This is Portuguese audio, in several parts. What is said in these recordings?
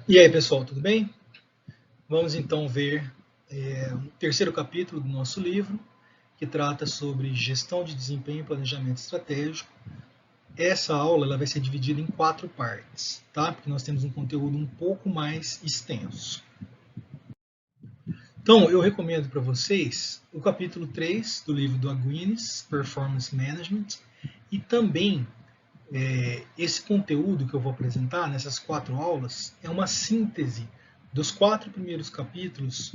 E aí, pessoal, tudo bem? Vamos então ver o terceiro capítulo do nosso livro, que trata sobre gestão de desempenho e planejamento estratégico. Essa aula ela vai ser dividida em 4 partes, tá? Porque nós temos um conteúdo um pouco mais extenso. Então, eu recomendo para vocês o capítulo 3 do livro do Aguines, Performance Management, e também esse conteúdo que eu vou apresentar nessas 4 aulas é uma síntese dos 4 primeiros capítulos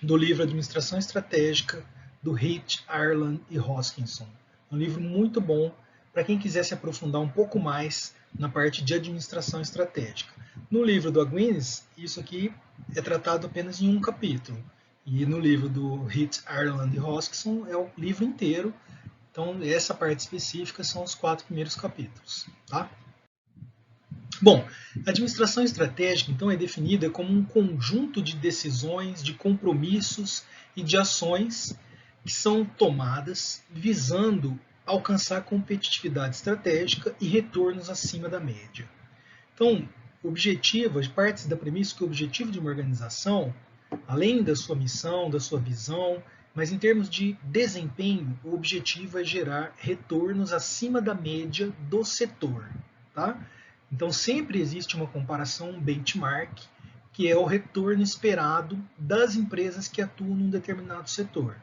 do livro Administração Estratégica, do Heath, Ireland e Hoskinson. Um livro muito bom para quem quiser se aprofundar um pouco mais na parte de administração estratégica. No livro do Aguines, isso aqui é tratado apenas em um capítulo. E no livro do Heath, Ireland e Hoskinson é o livro inteiro. Então, essa parte específica são os 4 primeiros capítulos. Tá? Bom, a administração estratégica, então, é definida como um conjunto de decisões, de compromissos e de ações que são tomadas visando alcançar competitividade estratégica e retornos acima da média. Então, o objetivo, parte da premissa que o objetivo de uma organização, além da sua missão, da sua visão, mas em termos de desempenho, o objetivo é gerar retornos acima da média do setor. Tá? Então, sempre existe uma comparação, um benchmark, que é o retorno esperado das empresas que atuam num determinado setor.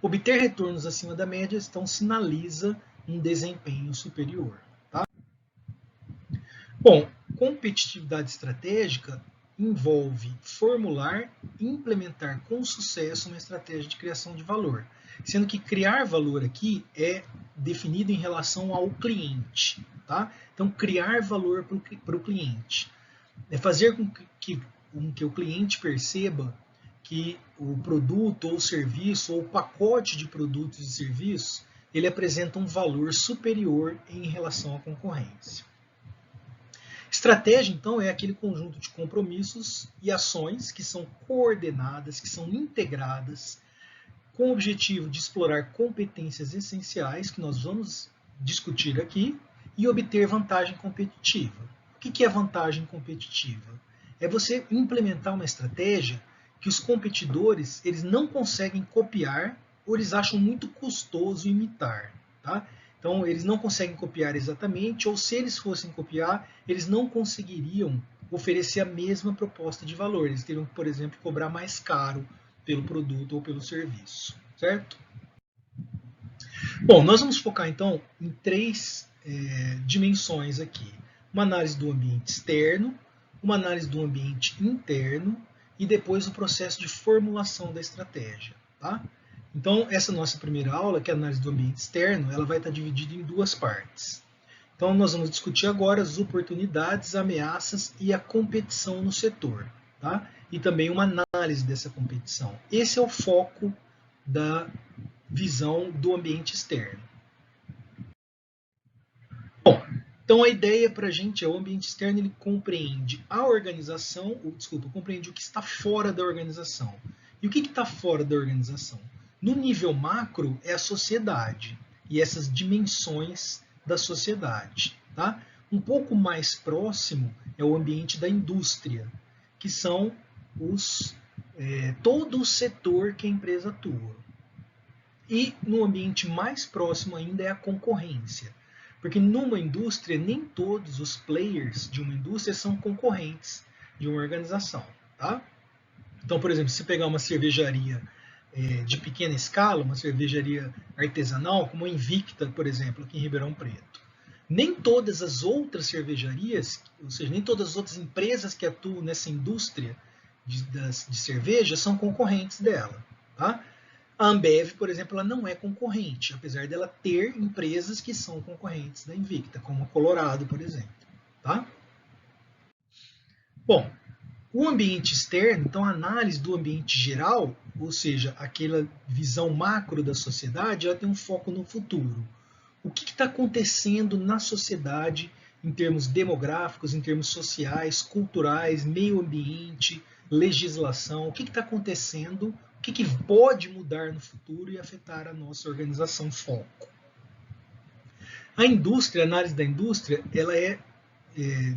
Obter retornos acima da média, então, sinaliza um desempenho superior. Tá? Bom, competitividade estratégica envolve formular e implementar com sucesso uma estratégia de criação de valor, sendo que criar valor aqui é definido em relação ao cliente. Tá? Então, criar valor para o cliente é fazer com que o cliente perceba que o produto ou serviço ou o pacote de produtos e serviços ele apresenta um valor superior em relação à concorrência. Estratégia, então, é aquele conjunto de compromissos e ações que são coordenadas, que são integradas, com o objetivo de explorar competências essenciais, que nós vamos discutir aqui, e obter vantagem competitiva. O que é vantagem competitiva? É você implementar uma estratégia que os competidores eles não conseguem copiar ou eles acham muito custoso imitar. Tá? Então, eles não conseguem copiar exatamente, ou se eles fossem copiar, eles não conseguiriam oferecer a mesma proposta de valor. Eles teriam que, por exemplo, cobrar mais caro pelo produto ou pelo serviço, certo? Bom, nós vamos focar então em 3 dimensões aqui. Uma análise do ambiente externo, uma análise do ambiente interno e depois o processo de formulação da estratégia. Tá? Então, essa nossa primeira aula, que é a análise do ambiente externo, ela vai estar dividida em 2 partes. Então, nós vamos discutir agora as oportunidades, ameaças e a competição no setor. Tá? E também uma análise dessa competição. Esse é o foco da visão do ambiente externo. Bom, então a ideia para a gente é o ambiente externo ele compreende a organização, compreende o que está fora da organização. E o que está fora da organização? No nível macro é a sociedade e essas dimensões da sociedade. Tá? Um pouco mais próximo é o ambiente da indústria, que são todo o setor que a empresa atua. E no ambiente mais próximo ainda é a concorrência. Porque numa indústria, nem todos os players de uma indústria são concorrentes de uma organização. Tá? Então, por exemplo, se pegar uma cervejaria de pequena escala, uma cervejaria artesanal, como a Invicta, por exemplo, aqui em Ribeirão Preto, nem todas as outras cervejarias, ou seja, nem todas as outras empresas que atuam nessa indústria de cerveja são concorrentes dela. Tá? A Ambev, por exemplo, ela não é concorrente, apesar dela ter empresas que são concorrentes da Invicta, como a Colorado, por exemplo. Tá? Bom, o ambiente externo, então a análise do ambiente geral, ou seja, aquela visão macro da sociedade, ela tem um foco no futuro. O que está acontecendo na sociedade em termos demográficos, em termos sociais, culturais, meio ambiente, legislação, o que está acontecendo, o que pode mudar no futuro e afetar a nossa organização foco. A indústria, a análise da indústria, ela é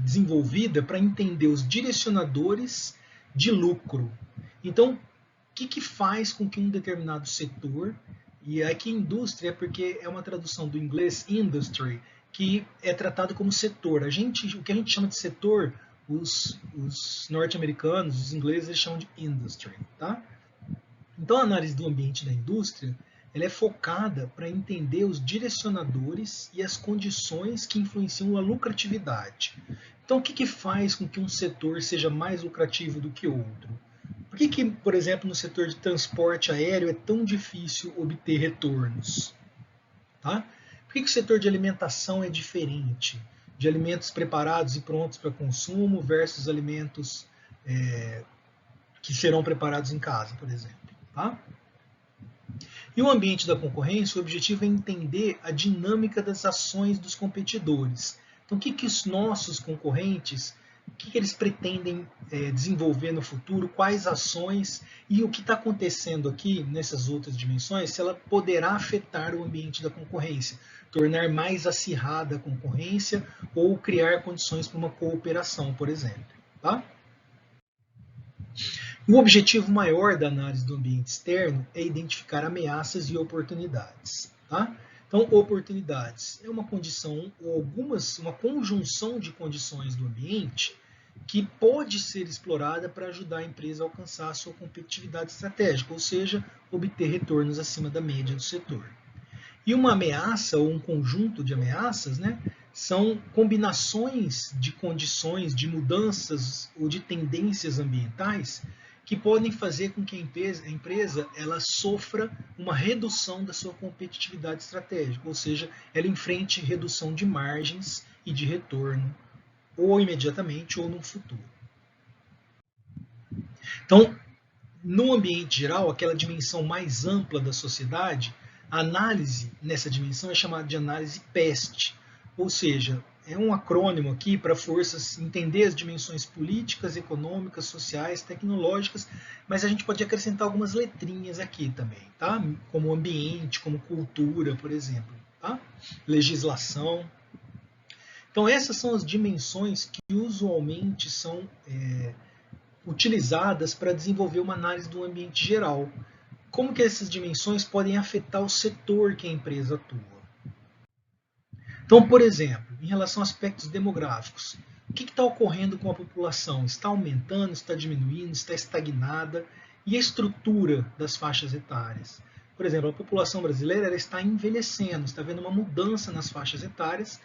desenvolvida para entender os direcionadores de lucro. Então, o que faz com que um determinado setor, e aqui indústria é porque é uma tradução do inglês industry, que é tratado como setor. O que a gente chama de setor, os norte-americanos, os ingleses, eles chamam de industry. Tá? Então, a análise do ambiente da indústria ela é focada para entender os direcionadores e as condições que influenciam a lucratividade. Então, o que faz com que um setor seja mais lucrativo do que outro? Por que, por exemplo, no setor de transporte aéreo é tão difícil obter retornos? Tá? Por que o setor de alimentação é diferente? De alimentos preparados e prontos para consumo versus alimentos que serão preparados em casa, por exemplo. Tá? E o ambiente da concorrência, o objetivo é entender a dinâmica das ações dos competidores. Então, o que os nossos concorrentes, o que eles pretendem desenvolver no futuro, quais ações e o que está acontecendo aqui nessas outras dimensões, se ela poderá afetar o ambiente da concorrência, tornar mais acirrada a concorrência ou criar condições para uma cooperação, por exemplo. Tá? O objetivo maior da análise do ambiente externo é identificar ameaças e oportunidades. Tá? Então, oportunidades é uma condição ou uma conjunção de condições do ambiente que pode ser explorada para ajudar a empresa a alcançar a sua competitividade estratégica, ou seja, obter retornos acima da média do setor. E uma ameaça ou um conjunto de ameaças, são combinações de condições, de mudanças ou de tendências ambientais que podem fazer com que a empresa ela sofra uma redução da sua competitividade estratégica, ou seja, ela enfrente redução de margens e de retorno, ou imediatamente ou no futuro. Então, no ambiente geral, aquela dimensão mais ampla da sociedade, a análise nessa dimensão é chamada de análise PEST, ou seja, é um acrônimo aqui para forças entender as dimensões políticas, econômicas, sociais, tecnológicas, mas a gente pode acrescentar algumas letrinhas aqui também, tá? Como ambiente, como cultura, por exemplo, tá? Legislação. Então essas são as dimensões que usualmente são utilizadas para desenvolver uma análise do ambiente geral. Como que essas dimensões podem afetar o setor que a empresa atua? Então, por exemplo, em relação a aspectos demográficos, o que está ocorrendo com a população? Está aumentando, está diminuindo, está estagnada? E a estrutura das faixas etárias? Por exemplo, a população brasileira ela está envelhecendo, está havendo uma mudança nas faixas etárias,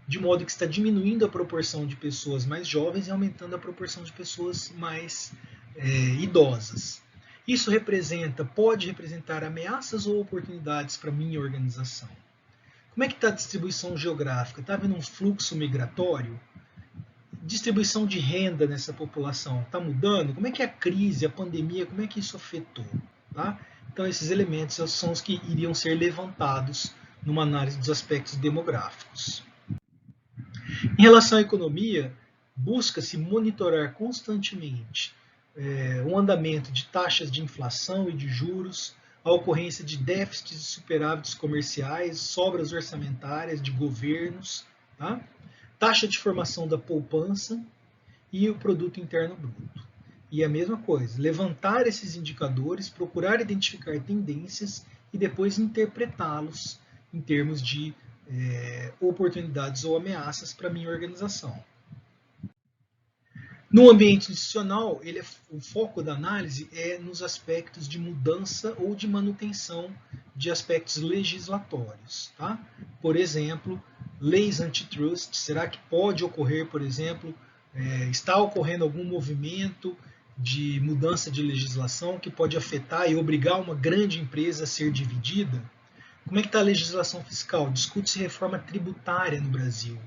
de modo que está diminuindo a proporção de pessoas mais jovens e aumentando a proporção de pessoas mais idosas. Isso pode representar ameaças ou oportunidades para a minha organização. Como é que está a distribuição geográfica? Está havendo um fluxo migratório? Distribuição de renda nessa população está mudando? Como é que a crise, a pandemia, como é que isso afetou? Tá? Então esses elementos são os que iriam ser levantados numa análise dos aspectos demográficos. Em relação à economia, busca-se monitorar constantemente o andamento de taxas de inflação e de juros, a ocorrência de déficits e superávites comerciais, sobras orçamentárias de governos, tá? Taxa de formação da poupança e o produto interno bruto. E a mesma coisa, levantar esses indicadores, procurar identificar tendências e depois interpretá-los em termos de oportunidades ou ameaças para a minha organização. No ambiente institucional, o foco da análise é nos aspectos de mudança ou de manutenção de aspectos legislatórios. Tá? Por exemplo, leis antitrust, será que pode ocorrer, por exemplo, está ocorrendo algum movimento de mudança de legislação que pode afetar e obrigar uma grande empresa a ser dividida? Como é que está a legislação fiscal? Discute-se reforma tributária no Brasil.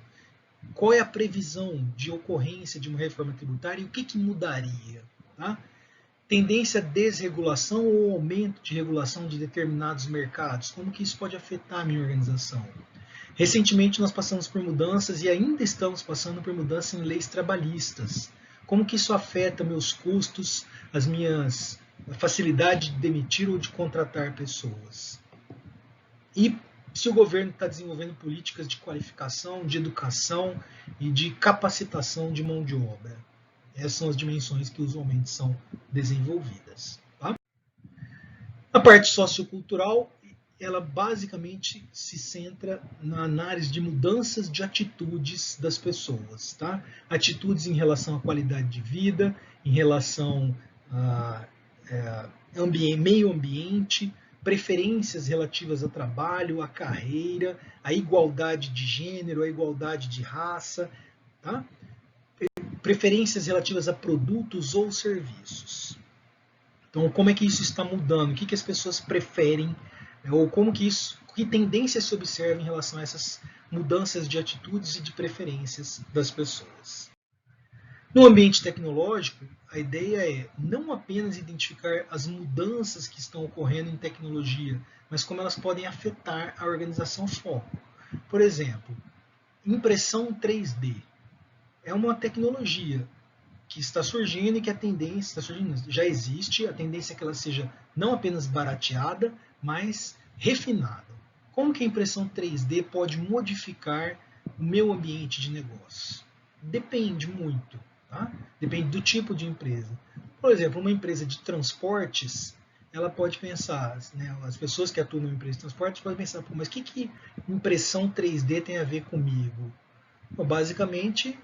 Qual é a previsão de ocorrência de uma reforma tributária e o que mudaria? Tá? Tendência à desregulação ou aumento de regulação de determinados mercados? Como que isso pode afetar a minha organização? Recentemente nós passamos por mudanças e ainda estamos passando por mudanças em leis trabalhistas. Como que isso afeta meus custos, a facilidade de demitir ou de contratar pessoas? E, se o governo está desenvolvendo políticas de qualificação, de educação e de capacitação de mão de obra. Essas são as dimensões que usualmente são desenvolvidas. Tá? A parte sociocultural, ela basicamente se centra na análise de mudanças de atitudes das pessoas. Tá? Atitudes em relação à qualidade de vida, em relação a meio ambiente, preferências relativas ao trabalho, à carreira, à igualdade de gênero, à igualdade de raça, tá? Preferências relativas a produtos ou serviços. Então, como é que isso está mudando? O que as pessoas preferem? Ou que tendências se observa em relação a essas mudanças de atitudes e de preferências das pessoas? No ambiente tecnológico, a ideia é não apenas identificar as mudanças que estão ocorrendo em tecnologia, mas como elas podem afetar a organização foco. Por exemplo, impressão 3D é uma tecnologia que está surgindo e que a tendência já existe, a tendência é que ela seja não apenas barateada, mas refinada. Como que a impressão 3D pode modificar o meu ambiente de negócio? Depende muito. Tá? Depende do tipo de empresa. Por exemplo, uma empresa de transportes, ela pode pensar, né, as pessoas que atuam numa empresa de transportes podem pensar, mas o que impressão 3D tem a ver comigo? Bom, basicamente,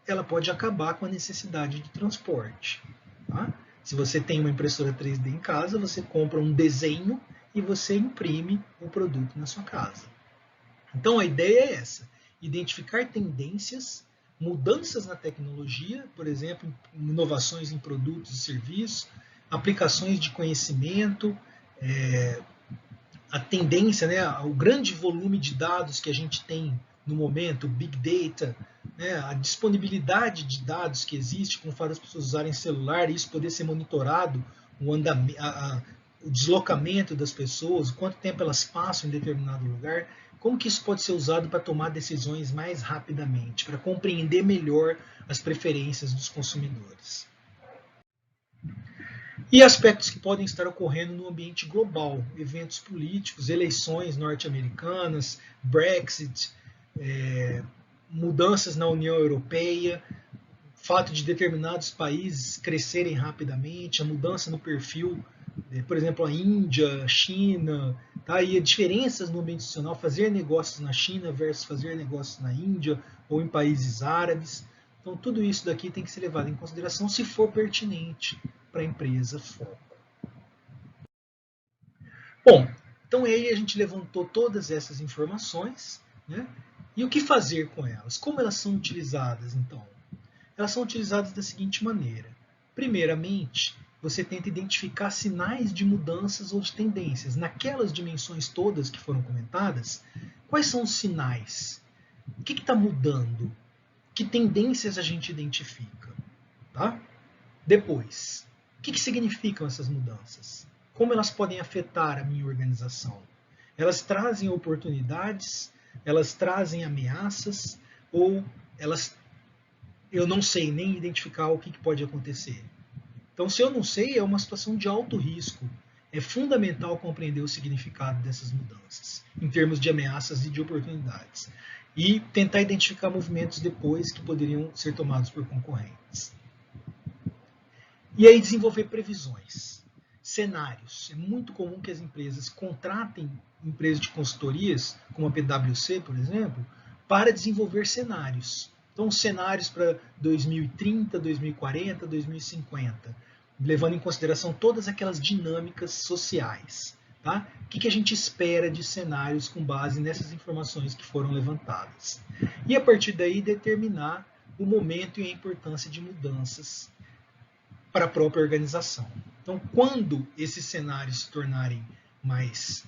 ela pode acabar com a necessidade de transporte. Tá? Se você tem uma impressora 3D em casa, você compra um desenho e você imprime o produto na sua casa. Então a ideia é essa, identificar tendências, mudanças na tecnologia, por exemplo, inovações em produtos e serviços, aplicações de conhecimento, a tendência, né, o grande volume de dados que a gente tem no momento, Big Data, né, a disponibilidade de dados que existe com o fato das pessoas usarem celular e isso poder ser monitorado, o deslocamento das pessoas, quanto tempo elas passam em determinado lugar, como que isso pode ser usado para tomar decisões mais rapidamente, para compreender melhor as preferências dos consumidores. E aspectos que podem estar ocorrendo no ambiente global, eventos políticos, eleições norte-americanas, Brexit, mudanças na União Europeia, fato de determinados países crescerem rapidamente, a mudança no perfil, por exemplo, a Índia, a China, tá? E diferenças no ambiente institucional, fazer negócios na China versus fazer negócios na Índia ou em países árabes. Então, tudo isso daqui tem que ser levado em consideração se for pertinente para a empresa foco. Bom, então aí a gente levantou todas essas informações, né? E o que fazer com elas? Como elas são utilizadas, então? Elas são utilizadas da seguinte maneira. Primeiramente, você tenta identificar sinais de mudanças ou de tendências. Naquelas dimensões todas que foram comentadas, quais são os sinais? O que está mudando? Que tendências a gente identifica? Tá? Depois, o que significam essas mudanças? Como elas podem afetar a minha organização? Elas trazem oportunidades? Elas trazem ameaças? Ou eu não sei nem identificar o que pode acontecer? Então, se eu não sei, é uma situação de alto risco. É fundamental compreender o significado dessas mudanças, em termos de ameaças e de oportunidades. E tentar identificar movimentos depois que poderiam ser tomados por concorrentes. E aí desenvolver previsões, cenários. É muito comum que as empresas contratem empresas de consultorias, como a PwC, por exemplo, para desenvolver cenários. Então, cenários para 2030, 2040, 2050, levando em consideração todas aquelas dinâmicas sociais. Tá? O que a gente espera de cenários com base nessas informações que foram levantadas? E a partir daí determinar o momento e a importância de mudanças para a própria organização. Então, quando esses cenários se tornarem mais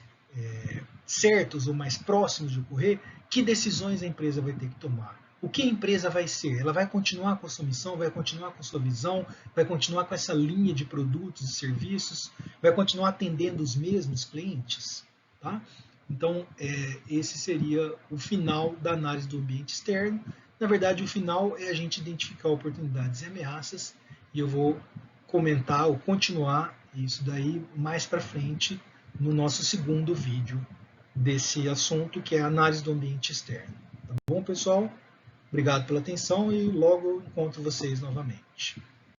certos ou mais próximos de ocorrer, que decisões a empresa vai ter que tomar? O que a empresa vai ser? Ela vai continuar com a sua missão, vai continuar com a sua visão, vai continuar com essa linha de produtos e serviços, vai continuar atendendo os mesmos clientes? Tá? Então, esse seria o final da análise do ambiente externo. Na verdade, o final é a gente identificar oportunidades e ameaças, e eu vou comentar ou continuar isso daí mais para frente no nosso segundo vídeo desse assunto, que é a análise do ambiente externo. Tá bom, pessoal? Obrigado pela atenção e logo encontro vocês novamente.